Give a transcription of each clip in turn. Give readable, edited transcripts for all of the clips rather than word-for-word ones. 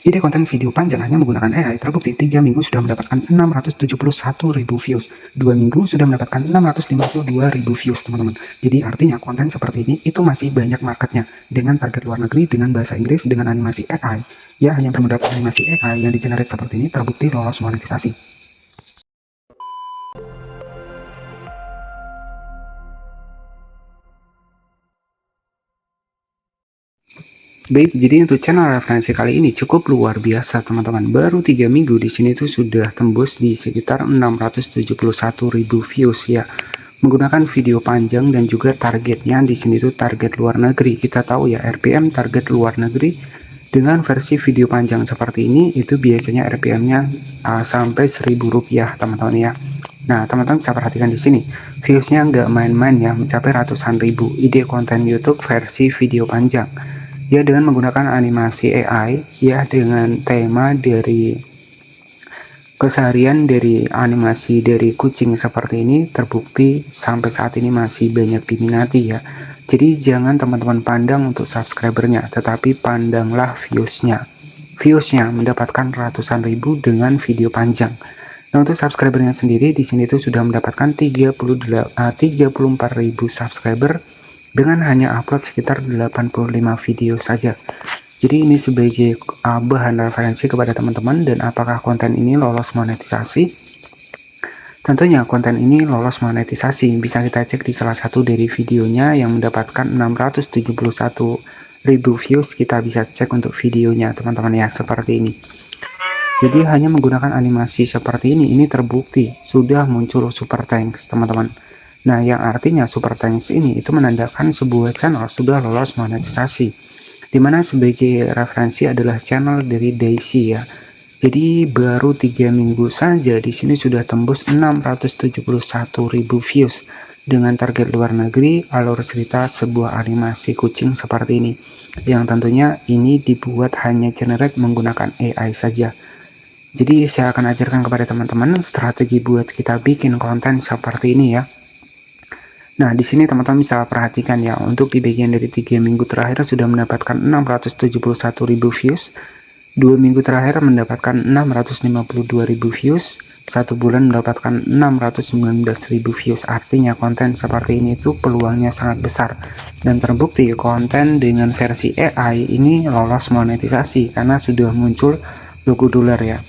Ide konten video panjang hanya menggunakan AI terbukti 3 minggu sudah mendapatkan 671.000 views. 2 minggu sudah mendapatkan 652.000 views, teman-teman. Jadi artinya konten seperti ini itu masih banyak marketnya. Dengan target luar negeri, dengan bahasa Inggris, dengan animasi AI. Ya, hanya bermodal animasi AI yang di-generate seperti ini terbukti lolos monetisasi. Baik, jadi untuk channel referensi kali ini cukup luar biasa, teman-teman. Baru 3 minggu di sini tuh sudah tembus di sekitar 671.000 views ya. Menggunakan video panjang dan juga targetnya di sini tuh target luar negeri. Kita tahu ya, RPM target luar negeri dengan versi video panjang seperti ini itu biasanya RPM-nya sampai Rp1.000, teman-teman ya. Nah, teman-teman bisa perhatikan di sini, viewsnya nggak main-main ya, mencapai ratusan ribu. Ide konten YouTube versi video panjang. Ya, dengan menggunakan animasi AI ya, dengan tema dari keseharian dari animasi dari kucing seperti ini terbukti sampai saat ini masih banyak diminati ya. Jadi jangan teman-teman pandang untuk subscribernya, tetapi pandanglah viewsnya. Viewsnya mendapatkan ratusan ribu dengan video panjang. Nah, untuk subscribernya sendiri di sini tuh sudah mendapatkan 34.000 subscriber dengan hanya upload sekitar 85 video saja. Jadi ini sebagai bahan referensi kepada teman-teman. Dan apakah konten ini lolos monetisasi? Tentunya konten ini lolos monetisasi. Bisa kita cek di salah satu dari videonya yang mendapatkan 671.000 views. Kita bisa cek untuk videonya, teman-teman ya, seperti ini. Jadi hanya menggunakan animasi seperti ini terbukti sudah muncul super thanks, teman-teman. Nah, yang artinya super thanks ini itu menandakan sebuah channel sudah lolos monetisasi, dimana sebagai referensi adalah channel dari Daisy ya. Jadi baru 3 minggu saja di sini sudah tembus 671.000 views dengan target luar negeri, alur cerita sebuah animasi kucing seperti ini, yang tentunya ini dibuat hanya generate menggunakan AI saja. Jadi saya akan ajarkan kepada teman-teman strategi buat kita bikin konten seperti ini ya. Nah, di sini teman-teman bisa perhatikan ya, untuk di bagian dari 3 minggu terakhir sudah mendapatkan 671.000 views, 2 minggu terakhir mendapatkan 652.000 views, 1 bulan mendapatkan 619.000 views. Artinya konten seperti ini tuh peluangnya sangat besar, dan terbukti konten dengan versi AI ini lolos monetisasi karena sudah muncul logo dolar ya.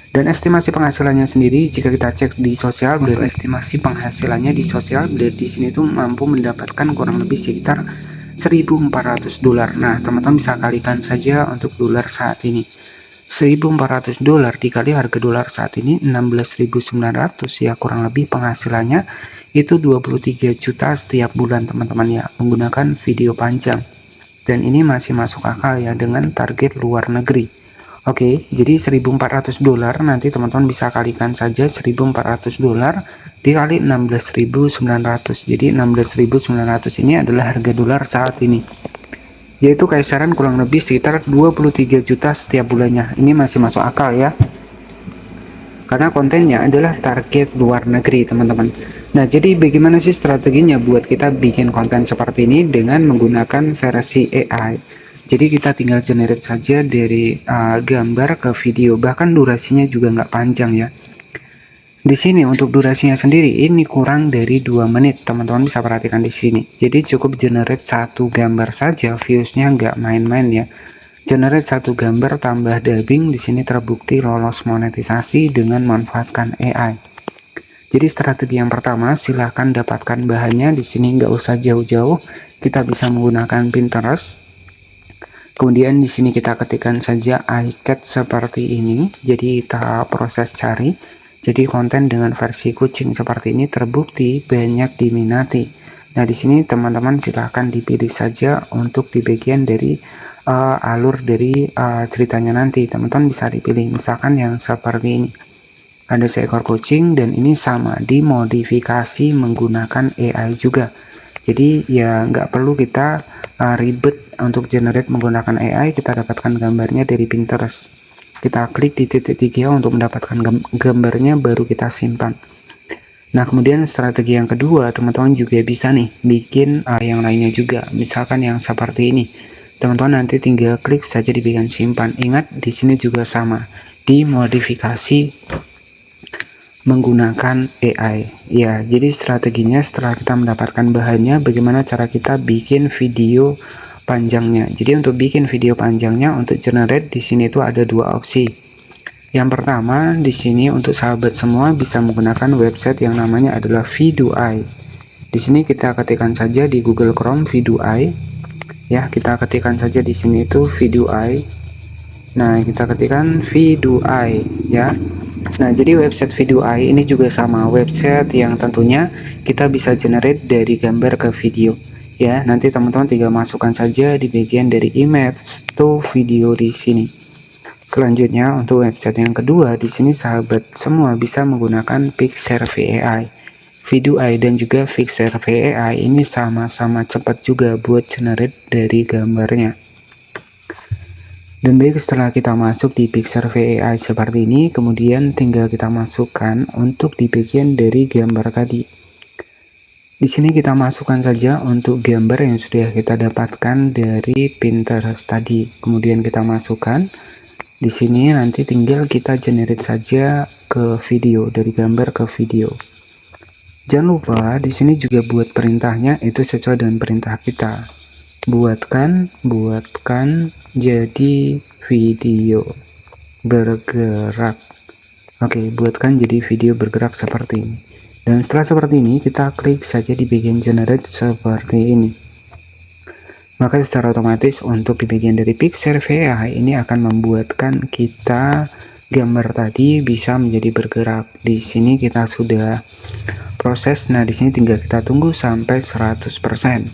Dan estimasi penghasilannya sendiri jika kita cek di sosial blade, estimasi penghasilannya di sosial blade di sini tuh mampu mendapatkan kurang lebih sekitar $1.400. Nah, teman-teman bisa kalikan saja untuk dolar saat ini. $1.400 dikali harga dolar saat ini 16.900 ya, kurang lebih penghasilannya itu 23 juta setiap bulan, teman-teman ya, menggunakan video panjang. Dan ini masih masuk akal ya dengan target luar negeri. Oke, jadi $1.400 nanti teman-teman bisa kalikan saja $1.400 dikali 16.900. Jadi 16.900 ini adalah harga dolar saat ini, yaitu kisaran kurang lebih sekitar 23 juta setiap bulannya. Ini masih masuk akal ya, karena kontennya adalah target luar negeri, teman-teman. Nah, jadi bagaimana sih strateginya buat kita bikin konten seperti ini dengan menggunakan versi AI? Jadi kita tinggal generate saja dari gambar ke video, bahkan durasinya juga nggak panjang ya. Di sini untuk durasinya sendiri ini kurang dari 2 menit, teman-teman bisa perhatikan di sini. Jadi cukup generate satu gambar saja, viewsnya nggak main-main ya. Generate satu gambar tambah dubbing, di sini terbukti lolos monetisasi dengan memanfaatkan AI. Jadi strategi yang pertama, silahkan dapatkan bahannya di sini, nggak usah jauh-jauh. Kita bisa menggunakan Pinterest. Kemudian di sini kita ketikkan saja iCat seperti ini. Jadi kita proses cari. Jadi konten dengan versi kucing seperti ini terbukti banyak diminati. Nah, di sini teman-teman silahkan dipilih saja untuk di bagian dari alur dari ceritanya nanti. Teman-teman bisa dipilih misalkan yang seperti ini. Ada seekor kucing dan ini sama dimodifikasi menggunakan AI juga. Jadi ya nggak perlu kita ribet untuk generate menggunakan AI. Kita dapatkan gambarnya dari Pinterest. Kita klik di titik 3 untuk mendapatkan gambarnya, baru kita simpan. Nah, kemudian strategi yang kedua, teman-teman juga bisa nih bikin yang lainnya juga. Misalkan yang seperti ini. Teman-teman nanti tinggal klik saja di bagian simpan. Ingat di sini juga sama, dimodifikasi menggunakan AI. Ya, jadi strateginya setelah kita mendapatkan bahannya, bagaimana cara kita bikin video panjangnya. Jadi untuk bikin video panjangnya, untuk generate di sini itu ada dua opsi. Yang pertama, di sini untuk sahabat semua bisa menggunakan website yang namanya adalah Vidui. Di sini kita ketikkan saja di Google Chrome Vidui. Ya, kita ketikkan saja di sini itu Vidui. Nah, kita ketikkan Vidui ya. Nah, jadi website Vidui ini juga sama, website yang tentunya kita bisa generate dari gambar ke video. Ya, nanti teman-teman tinggal masukkan saja di bagian dari image to video di sini. Selanjutnya untuk website yang kedua, di sini sahabat semua bisa menggunakan Pixarfy AI. Vidui dan juga Pixarfy AI ini sama-sama cepat juga buat generate dari gambarnya. Dan baik, setelah kita masuk di Pixarfy AI seperti ini, kemudian tinggal kita masukkan untuk di bagian dari gambar tadi. Di sini kita masukkan saja untuk gambar yang sudah kita dapatkan dari Pinterest tadi. Kemudian kita masukkan. Di sini nanti tinggal kita generate saja ke video, dari gambar ke video. Jangan lupa di sini juga buat perintahnya itu sesuai dengan perintah kita. Buatkan jadi video bergerak. Oke, buatkan jadi video bergerak seperti ini. Dan setelah seperti ini, kita klik saja di bagian generate seperti ini. Maka secara otomatis untuk di bagian dari Pixarfy AI ini akan membuatkan kita gambar tadi bisa menjadi bergerak. Di sini kita sudah proses. Nah, di sini tinggal kita tunggu sampai 100%.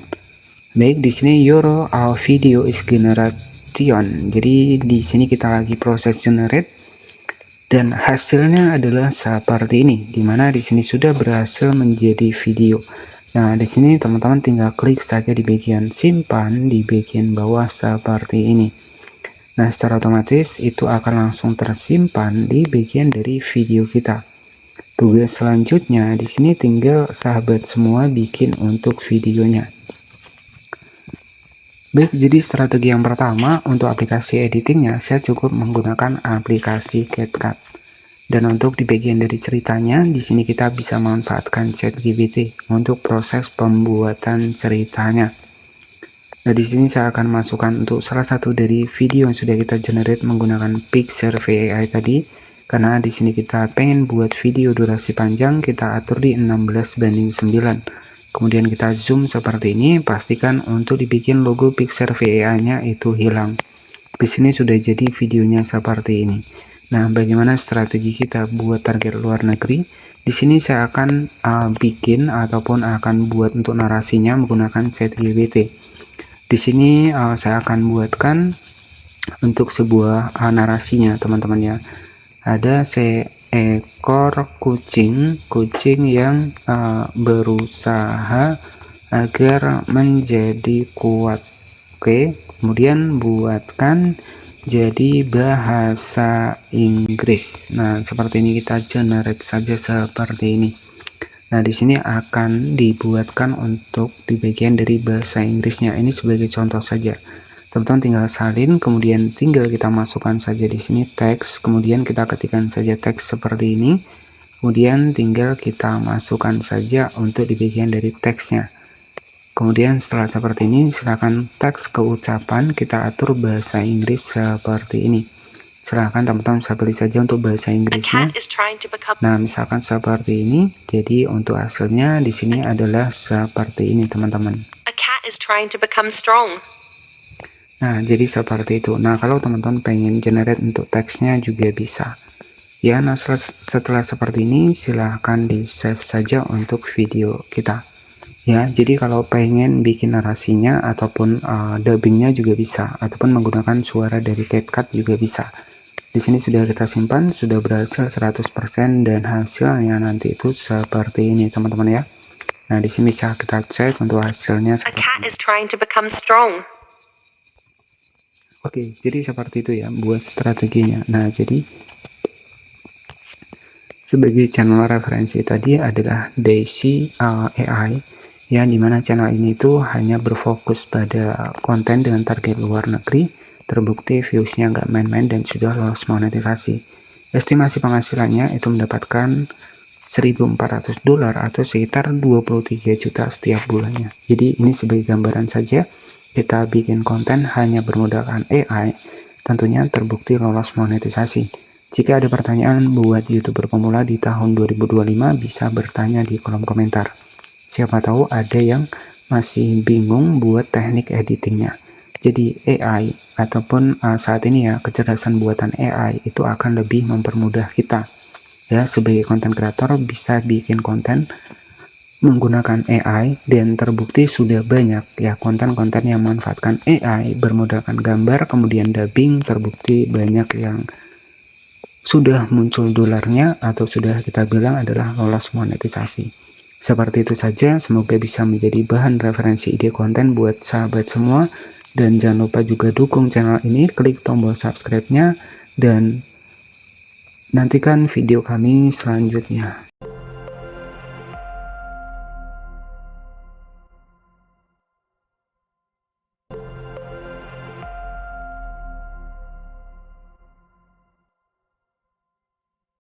Baik, di sini your video is generation. Jadi di sini kita lagi proses generate dan hasilnya adalah seperti ini. Dimana di sini sudah berhasil menjadi video. Nah, di sini teman-teman tinggal klik saja di bagian simpan di bagian bawah seperti ini. Nah, secara otomatis itu akan langsung tersimpan di bagian dari video kita. Tugas selanjutnya di sini tinggal sahabat semua bikin untuk videonya. Baik, jadi strategi yang pertama untuk aplikasi editingnya saya cukup menggunakan aplikasi CapCut. Dan untuk di bagian dari ceritanya, di sini kita bisa memanfaatkan ChatGPT untuk proses pembuatan ceritanya. Nah, di sini saya akan masukkan untuk salah satu dari video yang sudah kita generate menggunakan Pixarfy AI tadi. Karena di sini kita pengen buat video durasi panjang, kita atur di 16:9. Kemudian kita zoom seperti ini, pastikan untuk dibikin logo Pixarfy AI-nya itu hilang. Di sini sudah jadi videonya seperti ini. Nah, bagaimana strategi kita buat target luar negeri? Di sini saya akan bikin ataupun akan buat untuk narasinya menggunakan ChatGPT. Di sini saya akan buatkan untuk sebuah narasinya, teman-teman ya. Ada seekor kucing yang berusaha agar menjadi kuat. Oke, kemudian buatkan jadi bahasa Inggris. Nah, seperti ini kita generate saja seperti ini. Nah, di sini akan dibuatkan untuk di bagian dari bahasa Inggrisnya. Ini sebagai contoh saja. Teman-teman tinggal salin, kemudian tinggal kita masukkan saja di sini teks, kemudian kita ketikkan saja teks seperti ini. Kemudian tinggal kita masukkan saja untuk di bagian dari teksnya. Kemudian setelah seperti ini, silakan teks keucapan kita atur bahasa Inggris seperti ini. Silakan teman-teman bisa pilih saja untuk bahasa Inggrisnya. Nah, misalkan seperti ini. Jadi untuk hasilnya di sini adalah seperti ini, teman-teman. Nah, jadi seperti itu. Nah, kalau teman-teman pengen generate untuk teksnya juga bisa. Ya, nah setelah seperti ini silahkan di save saja untuk video kita. Ya, jadi kalau pengen bikin narasinya ataupun dubbingnya juga bisa, ataupun menggunakan suara dari CapCut juga bisa. Di sini sudah kita simpan, sudah berhasil 100% dan hasilnya nanti itu seperti ini, teman-teman ya. Nah, di sini bisa kita cek untuk hasilnya seperti ini. Oke, jadi seperti itu ya buat strateginya. Nah, jadi sebagai channel referensi tadi adalah Daisy AI ya, dimana channel ini tuh hanya berfokus pada konten dengan target luar negeri. Terbukti viewsnya nggak main-main dan sudah lolos monetisasi. Estimasi penghasilannya itu mendapatkan $1.400 atau sekitar 23 juta setiap bulannya. Jadi ini sebagai gambaran saja, kita bikin konten hanya bermodalkan AI, tentunya terbukti lolos monetisasi. Jika ada pertanyaan buat YouTuber pemula di tahun 2025, bisa bertanya di kolom komentar. Siapa tahu ada yang masih bingung buat teknik editingnya. Jadi AI ataupun saat ini ya, kecerdasan buatan AI itu akan lebih mempermudah kita ya, sebagai konten kreator bisa bikin konten menggunakan AI, dan terbukti sudah banyak ya konten-konten yang memanfaatkan AI bermodalkan gambar kemudian dubbing, terbukti banyak yang sudah muncul dolarnya atau sudah kita bilang adalah lolos monetisasi. Seperti itu saja, semoga bisa menjadi bahan referensi ide konten buat sahabat semua, dan jangan lupa juga dukung channel ini, klik tombol subscribe-nya dan nantikan video kami selanjutnya.